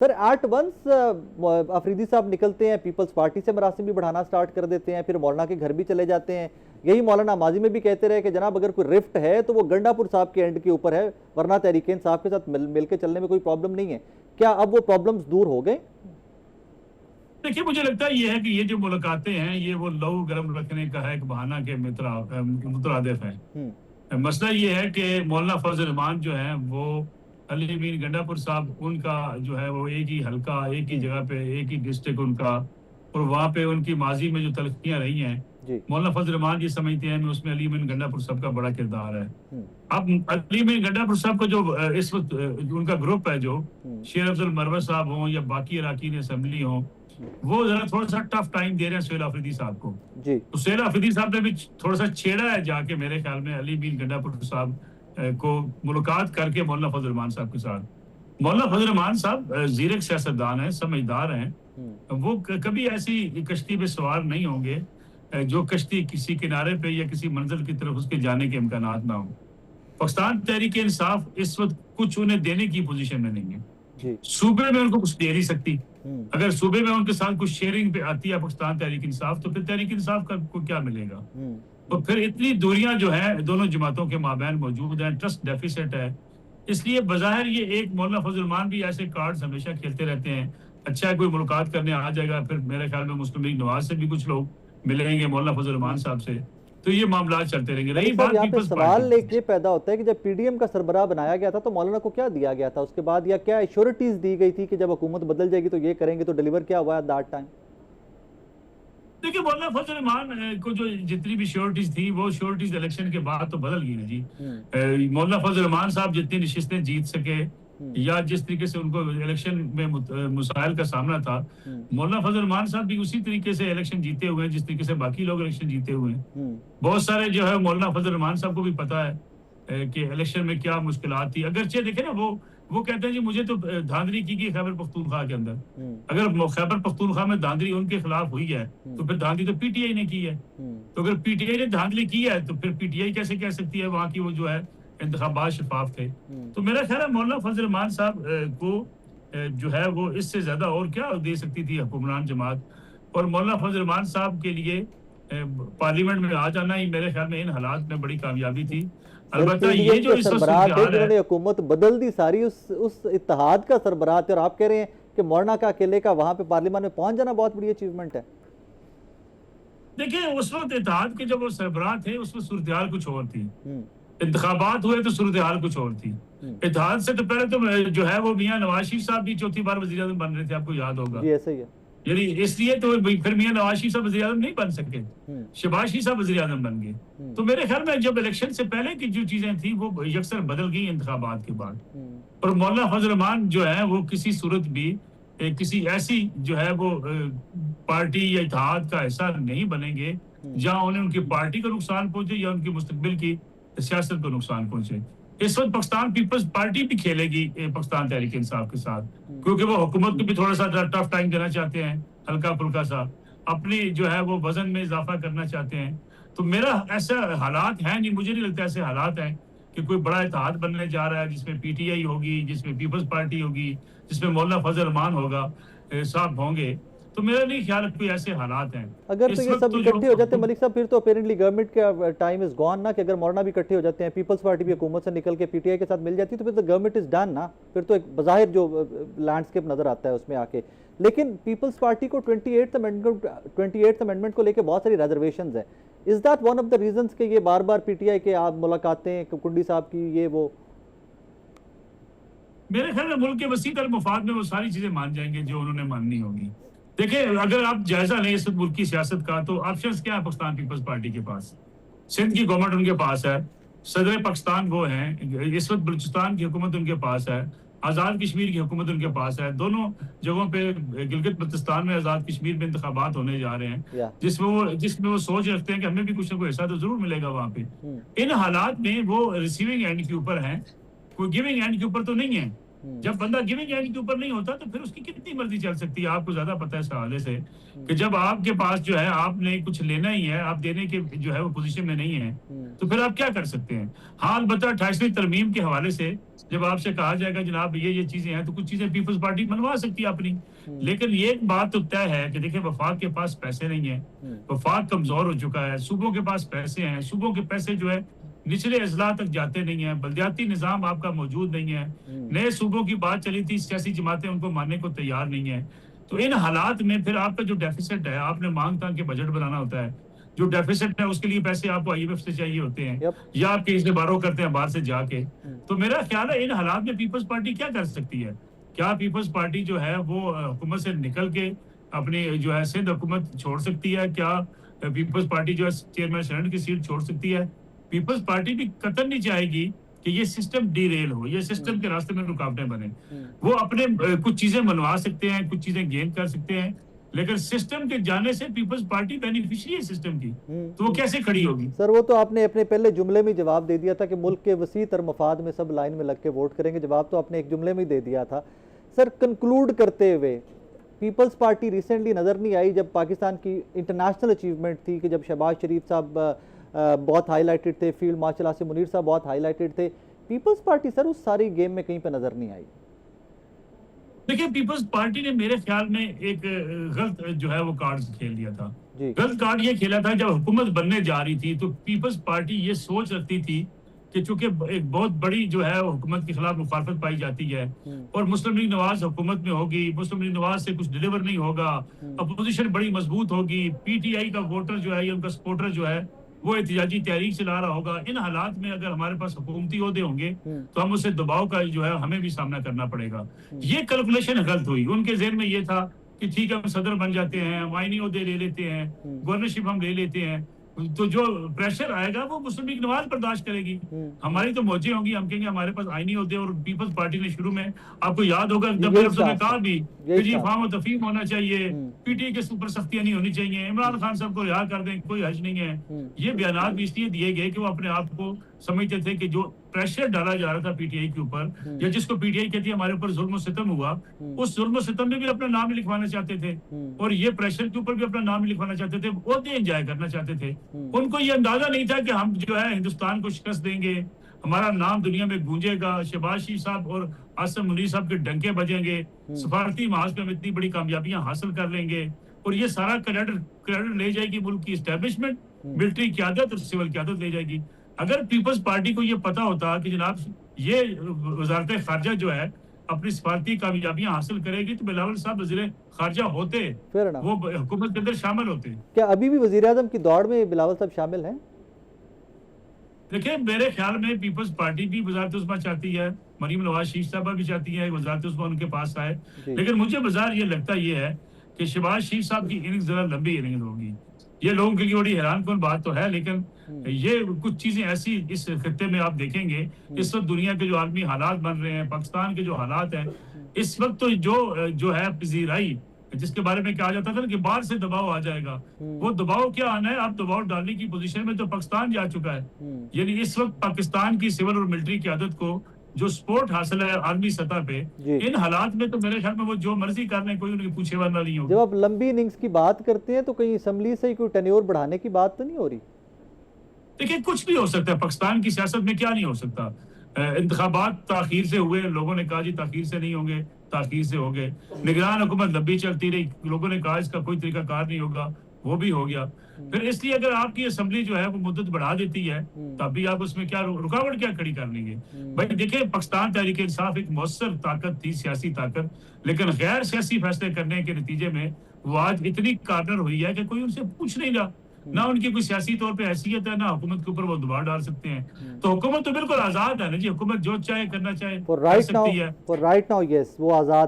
Sir at once Afridi صاحب نکلتے ہیں، پیپلز پارٹی سے مراسم بھی بڑھانا سٹارٹ کر دیتے ہیں، پھر مولانا کے گھر بھی چلے جاتے ہیں. یہی مولانا ماضی میں بھی کہتے رہے کہ جناب اگر کوئی رفٹ ہے تو وہ گنڈا پور صاحب کے اینڈ کے اوپر ہے، ورنہ تحریک انصاف کے ساتھ مل کے چلنے میں کوئی پرابلم نہیں ہے. کیا اب وہ پرابلمز دور ہو گئے؟ دیکھیے مجھے لگتا ہے یہ ہے کہ یہ جو ملاقاتیں ہیں یہ وہ لو گرم رکھنے کا ہے ایک بہانہ کے مترادف ہے. مسئلہ یہ ہے کہ مولانا فضل الرحمان جو ہیں وہ علی امین گنڈا پور صاحب ان کا جو ہے وہ ایک ہی حلقہ، ایک ہی جگہ پہ، ایک ہی ڈسٹرکٹ ان کا، اور وہاں پہ ان کی ماضی میں جو تلخیاں رہی ہیں مولانا فضل الرحمان جی سمجھتے ہیں اس میں علی امین گنڈا پور صاحب کا بڑا کردار ہے. اب علی امین گنڈا پور صاحب کا جو اس وقت ان کا گروپ ہے، جو شیر افضل مروت صاحب ہوں یا باقی اراکین اسمبلی ہوں، وہ ذرا تھوڑا سا ٹف ٹائم دے رہے ہیں سہیل آفریدی صاحب کو. تو سہیل آفریدی صاحب نے بھی تھوڑا سا چھیڑا ہے جا کے میرے خیال میں علی امین گنڈا پور صاحب کو ملاقات کر کے مولانا فضل الرحمان صاحب کے ساتھ. مولانا فضل الرحمان صاحب زیرک سیاستدان ہیں، سمجھدار ہیں. وہ کبھی ایسی کشتی پہ سوار نہیں ہوں گے جو کشتی کسی کنارے پہ یا کسی منزل کی طرف اس کے جانے کے امکانات نہ ہوں. پاکستان تحریک انصاف اس وقت کچھ انہیں دینے کی پوزیشن میں نہیں ہے. صوبے میں ان کو کچھ دے نہیں سکتی. اگر صوبے میں ان کے ساتھ کچھ شیئرنگ پہ آتی ہے پاکستان تحریک انصاف تو پھر تحریک انصاف کو کیا ملے گا؟ اور پھر اتنی دوریاں جو ہیں دونوں جماعتوں کے مابین موجود ہیں، ٹرسٹ ڈیفیسٹ ہے. اس لیے بظاہر یہ ایک مولانا فضل الرحمان بھی ایسے کارڈز ہمیشہ کھیلتے رہتے ہیں. اچھا ہے کوئی ملاقات کرنے آ جائے گا، پھر میرے خیال میں مسلم لیگ نواز سے بھی کچھ لوگ ملیں گے مولانا فضل الرحمان صاحب سے، تو یہ معاملات چلتے رہیں گے. رہی بات یہاں پہ سوال ایک یہ پیدا ہوتا ہے کہ جب پی ڈی ایم کا سربراہ بنایا گیا تھا تو مولانا کو کیا دیا گیا تھا اس کے بعد، یا کیا ایشورٹیز دی گئی تھی کہ جب حکومت بدل جائے گی تو یہ کریں گے، تو ڈیلیور کیا ہوا ہے دیٹ ٹائم؟ دیکھیں مولانا فضل الرحمان کو جو جتنی بھی شیورٹیز تھی وہ شیورٹیز الیکشن کے بعد تو بدل گئی نا جی. مولانا فضل الرحمان صاحب جتنی نشستیں جیت سکے یا جس طریقے سے ان کو الیکشن میں مسائل کا سامنا تھا، مولانا فضل الرحمان صاحب بھی اسی طریقے سے الیکشن جیتے ہوئے ہیں جس طریقے سے باقی لوگ الیکشن جیتے ہوئے ہیں. بہت سارے جو ہے مولانا فضل الرحمان صاحب کو بھی پتا ہے کہ الیکشن میں کیا مشکلات تھی. اگرچہ دیکھیں نا وہ کہتے ہیں جی مجھے تو دھاندلی کی گئی خیبر پختونخوا کے اندر. اگر خیبر پختونخوا میں دھاندلی ان کے خلاف ہوئی ہے تو پھر دھاندلی تو پی ٹی آئی نے کی ہے. تو اگر پی ٹی آئی نے دھاندلی کی ہے تو پھر پی ٹی آئی کیسے کہہ سکتی ہے وہاں کی وہ جو ہے انتخابات شفاف تھے؟ تو میرا خیال ہے مولانا فضل الرحمان صاحب کو جو ہے وہ اس سے زیادہ اور کیا دے سکتی تھی حکمران جماعت. اور مولانا فضل الرحمان صاحب کے لیے پارلیمنٹ میں آ جانا ہی میرے خیال میں ان حالات میں بڑی کامیابی تھی. البتہ یہ جو سربراہ تھے جنہوں نے حکومت بدل دی ساری، اس اتحاد کا سربراہ تھے، اور آپ کہہ رہے ہیں کہ مولانا کا اکیلے کا وہاں پہ پارلیمان میں پہنچ جانا بہت بڑی اچیومنٹ ہے. دیکھیں اس وقت اتحاد کے جب وہ سربراہ تھے اس وقت صورتحال کچھ اور تھی. انتخابات ہوئے تو صورتحال کچھ اور تھی. اتحاد سے تو پہلے تو جو ہے وہ میاں نواز شریف صاحب بھی چوتھی بار وزیر اعظم بن رہے تھے، آپ کو یاد ہوگا. جی ایسا ہی ہے. یعنی اس لیے تو پھر میاں نواز شریف صاحب وزیر اعظم نہیں بن سکے، شہباز شریف صاحب وزیر اعظم بن گئے. تو میرے خیال میں جب الیکشن سے پہلے کی جو چیزیں تھیں وہ یکسر بدل گئی انتخابات کے بعد. اور مولانا فضل الرحمان جو ہے وہ کسی صورت بھی کسی ایسی جو ہے وہ پارٹی یا اتحاد کا حصہ نہیں بنیں گے جہاں انہیں ان کی پارٹی کو نقصان پہنچے یا ان کی مستقبل کی سیاست کو نقصان پہنچے. اس وقت پاکستان پیپلز پارٹی بھی کھیلے گی پاکستان تحریک انصاف کے ساتھ، کیونکہ وہ حکومت کو بھی تھوڑا سا ٹف ٹائم دینا چاہتے ہیں، ہلکا پھلکا سا اپنی جو ہے وہ وزن میں اضافہ کرنا چاہتے ہیں. تو میرا ایسا حالات ہیں نہیں، مجھے نہیں لگتا ایسے حالات ہیں کہ کوئی بڑا اتحاد بننے جا رہا ہے جس میں پی ٹی آئی ہوگی، جس میں پیپلز پارٹی ہوگی، جس میں مولانا فضل الرحمان ہوگا صاحب ہوں گے. تو میرا نہیں خیال کوئی ایسے حالات ہیں. اگر تو یہ سب اکٹھے ہو جاتے ہیں ملک صاحب پھر تو اپیرنٹلی گورنمنٹ کا ٹائم از گون نا، کہ اگر مولانا بھی اکٹھے ہو جاتے ہیں، پیپلز پارٹی بھی حکومت سے نکل کے پی ٹی آئی کے ساتھ مل جاتی ہے تو پھر تو گورنمنٹ از ڈن نا. پھر تو ایک بظاہر جو لینڈسکیپ نظر آتا ہے اس میں آ کے. لیکن پیپلز پارٹی کو 28th امینڈمنٹ کو لے کے بہت ساری ریزرویشنز ہیں. Is that one of the reasons کہ یہ بار بار پی ٹی آئی کے آپ ملاقاتیں کنڈی صاحب کی یہ وہ؟ میرے خیال میں ملک کے وسیع تر مفاد میں وہ ساری چیزیں مان جائیں گے جو انہوں نے ماننی ہوگی. دیکھیں اگر آپ جائزہ لیں اس ملک کی سیاست کا تو آپشنز کیا ہے پاکستان پیپلز پارٹی کے پاس؟ سندھ کی گورنمنٹ ان کے پاس ہے، صدر پاکستان وہ ہیں، اس وقت بلوچستان کی حکومت ان کے پاس ہے، آزاد کشمیر کی حکومت ان کے پاس ہے. دونوں جگہوں پہ گلگت بلتستان میں آزاد کشمیر میں انتخابات ہونے جا رہے ہیں جس میں وہ سوچ رکھتے ہیں کہ ہمیں بھی کچھ نہ کوئی حصہ تو ضرور ملے گا وہاں پہ. ان حالات میں وہ ریسیونگ اینڈ کے اوپر ہیں، کوئی گیونگ اینڈ کے اوپر تو نہیں ہے. جب بندہ گیونگ اینڈ کے اوپر نہیں ہوتا تو پھر اس کی کتنی مرضی چل سکتی ہے. آپ کو زیادہ پتہ ہے اس حوالے سے کہ جب آپ کے پاس جو ہے آپ نے کچھ لینا ہی ہے، آپ دینے کے جو ہے وہ پوزیشن میں نہیں ہے تو پھر آپ کیا کر سکتے ہیں. ہاں البتہ 28ویں ترمیم کے حوالے سے جب آپ سے کہا جائے گا جناب یہ چیزیں ہیں تو کچھ چیزیں پیپلز پارٹی منوا سکتی ہے اپنی. لیکن یہ ایک بات تو طے ہے کہ دیکھیں وفاق کے پاس پیسے نہیں ہیں, وفاق کمزور ہو چکا ہے, صوبوں کے پاس پیسے ہیں, صوبوں کے پیسے جو ہے نچلے اضلاع تک جاتے نہیں ہیں, بلدیاتی نظام آپ کا موجود نہیں ہے, نئے صوبوں کی بات چلی تھی, سیاسی جماعتیں ان کو ماننے کو تیار نہیں ہیں. تو ان حالات میں پھر آپ کا جو ڈیفیسٹ ہے, آپ نے مانگ تانگ کے بجٹ بنانا ہوتا ہے, جو ڈیفیسٹ ہے اس کے لیے پیسے آپ کو آئی ایم ایف سے چاہیے ہوتے ہیں یا آپ کہیں سے بارو کرتے ہیں باہر سے جا کے. تو میرا خیال ہے ان حالات میں پیپلز پارٹی کیا کر سکتی ہے؟ کیا پیپلز پارٹی جو ہے وہ حکومت سے نکل کے اپنی جو ہے سندھ حکومت چھوڑ سکتی ہے؟ کیا پیپلز پارٹی جو ہے چیئرمین سینٹ کی سیٹ چھوڑ سکتی ہے؟ پیپلز پارٹی بھی قطعاً نہیں چاہے گی کہ یہ سسٹم ڈی ریل ہو, یہ سسٹم کے راستے میں رکاوٹیں بنے. وہ اپنے کچھ چیزیں منوا سکتے ہیں, کچھ چیزیں گین کر سکتے ہیں, لیکن سسٹم کے جانے سے پیپلز پارٹی بینیفیشری ہے سسٹم کی, تو وہ کیسے کھڑی ہوگی؟ سر وہ تو آپ نے اپنے پہلے جملے میں جواب دے دیا تھا کہ ملک کے وسیع تر مفاد میں سب لائن میں لگ کے ووٹ کریں گے. جواب تو آپ نے ایک جملے میں دے دیا تھا. سر کنکلوڈ کرتے ہوئے, پیپلز پارٹی ریسنٹلی نظر نہیں آئی جب پاکستان کی انٹرنیشنل اچیومنٹ تھی کہ جب شہباز شریف صاحب بہت ہائی لائٹڈ تھے, فیلڈ مارشل آصف منیر صاحب بہت ہائی لائٹڈ تھے, پیپلز پارٹی سر اس ساری گیم میں کہیں پہ نظر نہیں آئی. دیکھیں پیپلز پارٹی نے میرے خیال میں ایک غلط جو ہے وہ کارڈ کھیل لیا تھا. غلط کارڈ یہ کھیلا تھا جب حکومت بننے جا رہی تھی تو پیپلز پارٹی یہ سوچ رکھتی تھی کہ چونکہ ایک بہت بڑی جو ہے حکومت کے خلاف مخالفت پائی جاتی ہے اور مسلم لیگ نواز حکومت میں ہوگی, مسلم لیگ نواز سے کچھ ڈیلیور نہیں ہوگا, اپوزیشن بڑی مضبوط ہوگی, پی ٹی آئی کا ووٹر جو ہے یا ان کا سپورٹر جو ہے وہ احتجاجی تحریک چلا رہا ہوگا. ان حالات میں اگر ہمارے پاس حکومتی عہدے ہوں گے تو ہم اسے دباؤ کا جو ہے ہمیں بھی سامنا کرنا پڑے گا. یہ کیلکولیشن غلط ہوئی. ان کے ذہن میں یہ تھا کہ ٹھیک ہے ہم صدر بن جاتے ہیں, ہم آئینی عہدے لے لیتے ہیں, گورنرشپ ہم لے لیتے ہیں, تو جو پریشر آئے گا وہ مسلم لیگ نواز برداشت کرے گی. ہماری تو موجیں ہوں گی, ہم کہیں گے ہمارے پاس آئینی عہدے. اور پیپلز پارٹی نے شروع میں آپ کو یاد ہوگا جب نے کہا بھی کہ جی فام و تفہیم ہونا چاہیے, پی ٹی آئی کے اوپر سختیاں نہیں ہونی چاہیے, عمران خان صاحب کو رہا کر دیں, کوئی حرج نہیں ہے. یہ بیانات بھی اس لیے دیے گئے کہ وہ اپنے آپ کو سمجھتے تھے کہ جو پریشر ڈالا جا رہا تھا پی ٹی آئی کے اوپر, یا جس کو پی ٹی آئی کہتی ہے ہمارے اوپر ظلم و ستم ہوا, اس ظلم و ستم میں بھی اپنا نام لکھوانا چاہتے تھے اور یہ پریشر کے اوپر بھی اپنا نام لکھوانا چاہتے تھے, عہدے انجوائے کرنا چاہتے تھے. ان کو یہ اندازہ نہیں تھا کہ ہم جو ہے ہندوستان کو شکست دیں گے, ہمارا نام دنیا میں گونجے گا, شہباز شریف صاحب اور آصف منیر صاحب کے ڈنکے بجیں گے, سفارتی محاذ پہ ہم اتنی بڑی کامیابیاں حاصل کر لیں گے اور یہ سارا کریڈٹ لے جائے گی ملک کی اسٹیبلشمنٹ, ملٹری قیادت اور سول قیادت لے جائے گی. اگر پیپلز پارٹی کو یہ پتا ہوتا کہ جناب یہ وزارت خارجہ جو ہے اپنی سفارتی کامیابیاں حاصل کرے گی تو بلاول صاحب وزیر خارجہ ہوتے, وہ حکومت کے اندر شامل ہوتے. کیا ابھی بھی وزیر اعظم کی دوڑ میں بلاول صاحب شامل ہیں؟ دیکھیں میرے خیال میں پیپلز پارٹی بھی وزارت عظمیٰ چاہتی ہے, مریم نواز شریف صاحبہ بھی چاہتی ہے وزارت عظمیٰ ان کے پاس آئے, لیکن مجھے بظاہر یہ لگتا یہ ہے کہ شہباز شریف صاحب کی اننگز ذرا لمبی اننگز ہوگی. یہ لوگوں کے لیے بڑی حیران کن بات تو ہے, لیکن یہ کچھ چیزیں ایسی اس خطے میں آپ دیکھیں گے اس وقت دنیا کے جو عالمی حالات بن رہے ہیں, پاکستان کے جو حالات ہیں اس وقت, تو جو ہے پذیرائی جس کے بارے میں کہا جاتا تھا کہ باہر سے دباؤ آ جائے گا, وہ دباؤ کیا آنا ہے, اب دباؤ ڈالنے کی پوزیشن میں تو پاکستان جا چکا ہے. یعنی اس وقت پاکستان کی سول اور ملٹری قیادت کو جو سپورٹ حاصل ہے عالمی سطح پہ, ان حالات میں تو میرے خیال میں وہ جو مرضی کر لیں, کوئی ان کے پوچھے والا نہیں ہوگا. جب آپ لمبی اننگز کی بات کرتے ہیں تو کہیں اسمبلی سے کوئی ٹینیور بڑھانے کی بات تو نہیں ہو رہی؟ دیکھیں کچھ بھی ہو سکتا ہے پاکستان کی سیاست میں, کیا نہیں ہو سکتا. انتخابات تاخیر سے ہوئے, لوگوں نے کہا جی تاخیر سے نہیں ہوں گے, تاخیر سے ہو گئے. نگران حکومت لمبی چلتی رہی, لوگوں نے کہا اس کا کوئی طریقہ کار نہیں ہوگا, وہ بھی ہو گیا. پھر اس لیے اگر آپ کی اسمبلی جو ہے وہ مدت بڑھا دیتی ہے تب بھی آپ اس میں کیا رکاوٹ کیا کھڑی کر لیں گے؟ بھائی دیکھیں پاکستان تحریک انصاف ایک مؤثر طاقت تھی, سیاسی طاقت, لیکن غیر سیاسی فیصلے کرنے کے نتیجے میں وہ آج اتنی کارنر ہوئی ہے کہ کوئی ان سے پوچھ نہیں رہا, نہ ان کی کوئی سیاسی طور پہ حیثیت ہے, نہ حکومت کے اوپر وہ دباؤ ڈال سکتے ہیں. تو حکومت تو بالکل آزاد ہے نا جی, حکومت جو چاہے کرنا چاہے کر سکتی ہے. رائٹ ناؤ یس وہ آزاد